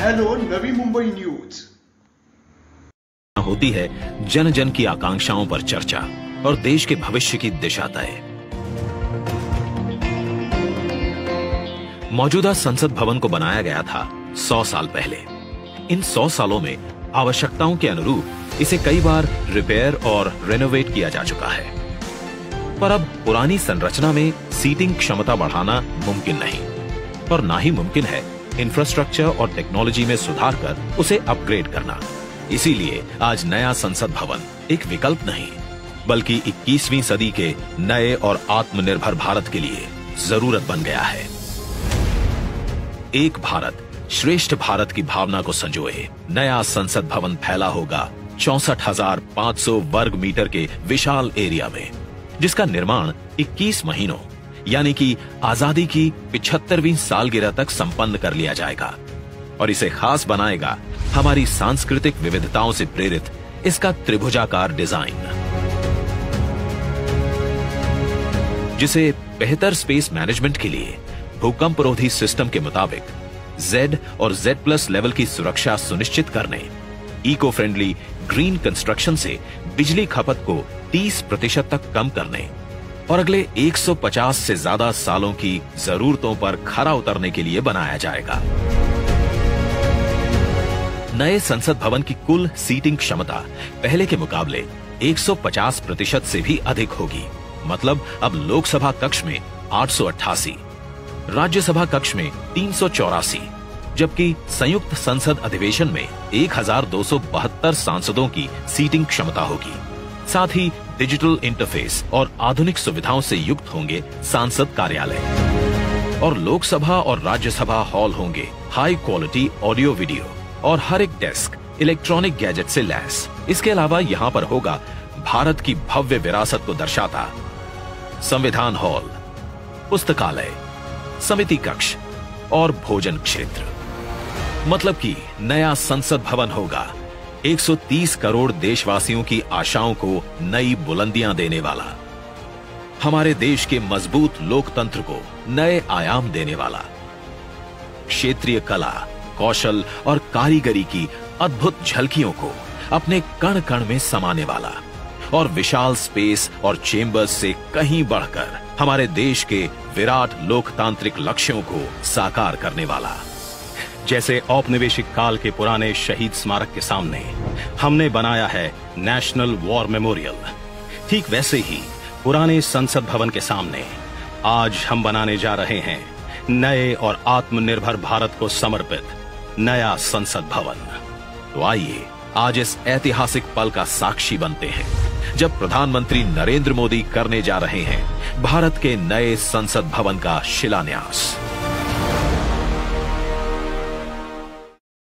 Hello Navi Mumbai news. होती है जन जन की आकांक्षाओं पर चर्चा और देश के भविष्य की दिशा तय। मौजूदा संसद भवन को बनाया गया था 100 साल पहले। इन 100 सालों में आवश्यकताओं के अनुरूप इसे कई बार रिपेयर और रेनोवेट किया जा चुका है, पर अब पुरानी संरचना में सीटिंग क्षमता बढ़ाना मुमकिन नहीं और ना ही मुमकिन है इंफ्रास्ट्रक्चर और टेक्नोलॉजी में सुधार कर उसे अपग्रेड करना। इसीलिए आज नया संसद भवन एक विकल्प नहीं बल्कि 21वीं सदी के नए और आत्मनिर्भर भारत के लिए जरूरत बन गया है। एक भारत श्रेष्ठ भारत की भावना को संजोए नया संसद भवन फैला होगा 64,500 वर्ग मीटर के विशाल एरिया में, जिसका निर्माण 21 महीनों यानी कि आजादी की 75वीं सालगिरह तक संपन्न कर लिया जाएगा और इसे खास बनाएगा हमारी सांस्कृतिक विविधताओं से प्रेरित इसका त्रिभुजाकार डिजाइन, जिसे बेहतर स्पेस मैनेजमेंट के लिए भूकंपरोधी सिस्टम के मुताबिक Z और Z+ लेवल की सुरक्षा सुनिश्चित करने, इको फ्रेंडली ग्रीन कंस्ट्रक्शन से बिजली खपत को 30% तक कम करने और अगले 150 से ज्यादा सालों की जरूरतों पर खरा उतरने के लिए बनाया जाएगा। नए संसद भवन की कुल सीटिंग क्षमता पहले के मुकाबले 150% से भी अधिक होगी। मतलब अब लोकसभा कक्ष में 888, राज्यसभा कक्ष में 384, जबकि संयुक्त संसद अधिवेशन में 1272 सांसदों की सीटिंग क्षमता होगी। साथ ही डिजिटल इंटरफेस और आधुनिक सुविधाओं से युक्त होंगे सांसद कार्यालय और लोकसभा और राज्यसभा हॉल होंगे हाई क्वालिटी ऑडियो वीडियो और हर एक डेस्क इलेक्ट्रॉनिक गैजेट से लैस। इसके अलावा यहाँ पर होगा भारत की भव्य विरासत को दर्शाता संविधान हॉल, पुस्तकालय, समिति कक्ष और भोजन क्षेत्र। मतलब कि नया संसद भवन होगा 130 करोड़ देशवासियों की आशाओं को नई बुलंदियां देने वाला, हमारे देश के मजबूत लोकतंत्र को नए आयाम देने वाला, क्षेत्रीय कला, कौशल और कारीगरी की अद्भुत झलकियों को अपने कण कण में समाने वाला और विशाल स्पेस और चेंबर्स से कहीं बढ़कर हमारे देश के विराट लोकतांत्रिक लक्ष्यों को साकार करने वाला। जैसे औपनिवेशिक काल के पुराने शहीद स्मारक के सामने हमने बनाया है नेशनल वॉर मेमोरियल, ठीक वैसे ही पुराने संसद भवन के सामने आज हम बनाने जा रहे हैं नए और आत्मनिर्भर भारत को समर्पित नया संसद भवन। तो आइए आज इस ऐतिहासिक पल का साक्षी बनते हैं जब प्रधानमंत्री नरेंद्र मोदी करने जा रहे हैं भारत के नए संसद भवन का शिलान्यास।